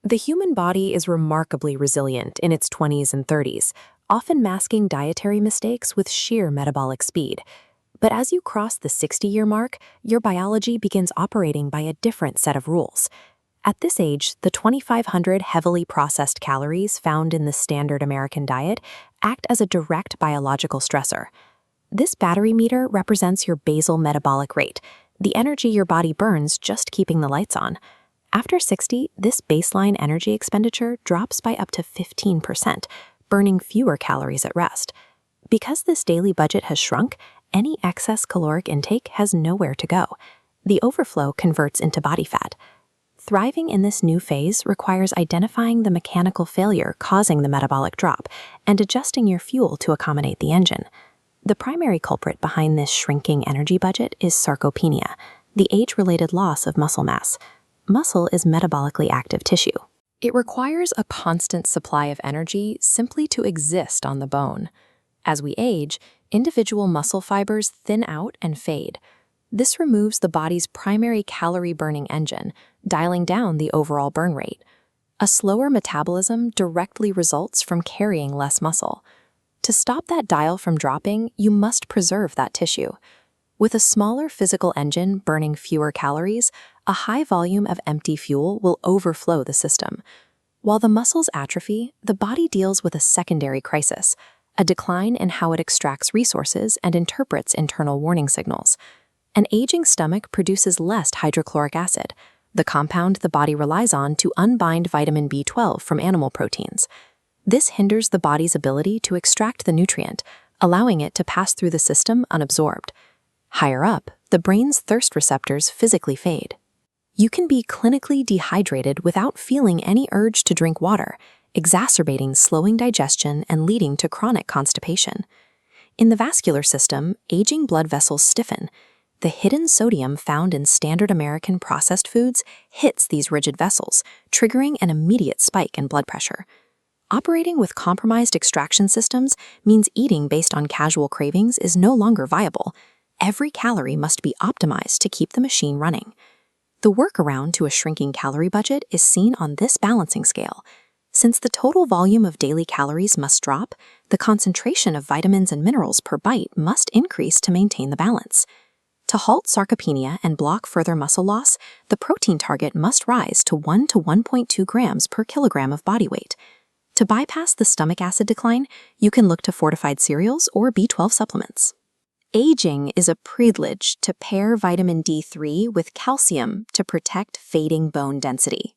The human body is remarkably resilient in its 20s and 30s, often masking dietary mistakes with sheer metabolic speed. But as you cross the 60-year mark, your biology begins operating by a different set of rules. At this age, the 2,500 heavily processed calories found in the standard American diet act as a direct biological stressor. This battery meter represents your basal metabolic rate, the energy your body burns just keeping the lights on. After 60, this baseline energy expenditure drops by up to 15%, burning fewer calories at rest. Because this daily budget has shrunk, any excess caloric intake has nowhere to go. The overflow converts into body fat. Thriving in this new phase requires identifying the mechanical failure causing the metabolic drop and adjusting your fuel to accommodate the engine. The primary culprit behind this shrinking energy budget is sarcopenia, the age-related loss of muscle mass. Muscle is metabolically active tissue. It requires a constant supply of energy simply to exist on the bone. As we age, individual muscle fibers thin out and fade. This removes the body's primary calorie-burning engine, dialing down the overall burn rate. A slower metabolism directly results from carrying less muscle. To stop that dial from dropping, you must preserve that tissue. With a smaller physical engine burning fewer calories, a high volume of empty fuel will overflow the system. While the muscles atrophy, the body deals with a secondary crisis, a decline in how it extracts resources and interprets internal warning signals. An aging stomach produces less hydrochloric acid, the compound the body relies on to unbind vitamin B12 from animal proteins. This hinders the body's ability to extract the nutrient, allowing it to pass through the system unabsorbed. Higher up, the brain's thirst receptors physically fade. You can be clinically dehydrated without feeling any urge to drink water, exacerbating slowing digestion and leading to chronic constipation. In the vascular system, aging blood vessels stiffen. The hidden sodium found in standard American processed foods hits these rigid vessels, triggering an immediate spike in blood pressure. Operating with compromised extraction systems means eating based on casual cravings is no longer viable. Every calorie must be optimized to keep the machine running. The workaround to a shrinking calorie budget is seen on this balancing scale. Since the total volume of daily calories must drop, the concentration of vitamins and minerals per bite must increase to maintain the balance. To halt sarcopenia and block further muscle loss, the protein target must rise to 1 to 1.2 grams per kilogram of body weight. To bypass the stomach acid decline, you can look to fortified cereals or B12 supplements. Aging is a privilege to pair vitamin D3 with calcium to protect fading bone density.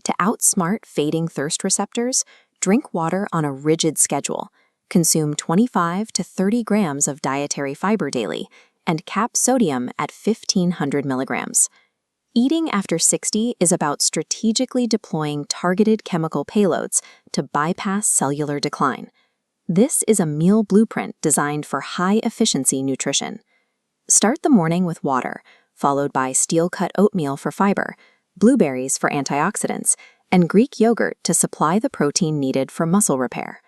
To outsmart fading thirst receptors, drink water on a rigid schedule, consume 25 to 30 grams of dietary fiber daily, and cap sodium at 1,500 milligrams. Eating after 60 is about strategically deploying targeted chemical payloads to bypass cellular decline. This is a meal blueprint designed for high-efficiency nutrition. Start the morning with water, followed by steel-cut oatmeal for fiber, blueberries for antioxidants, and Greek yogurt to supply the protein needed for muscle repair.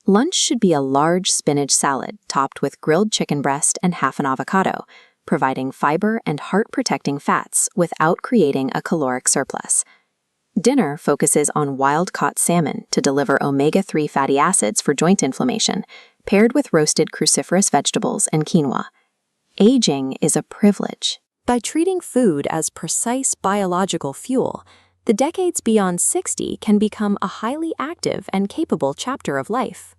Lunch should be a large spinach salad topped with grilled chicken breast and half an avocado, providing fiber and heart-protecting fats without creating a caloric surplus. Dinner focuses on wild-caught salmon to deliver omega-3 fatty acids for joint inflammation, paired with roasted cruciferous vegetables and quinoa. Aging is a privilege. By treating food as precise biological fuel, the decades beyond 60 can become a highly active and capable chapter of life.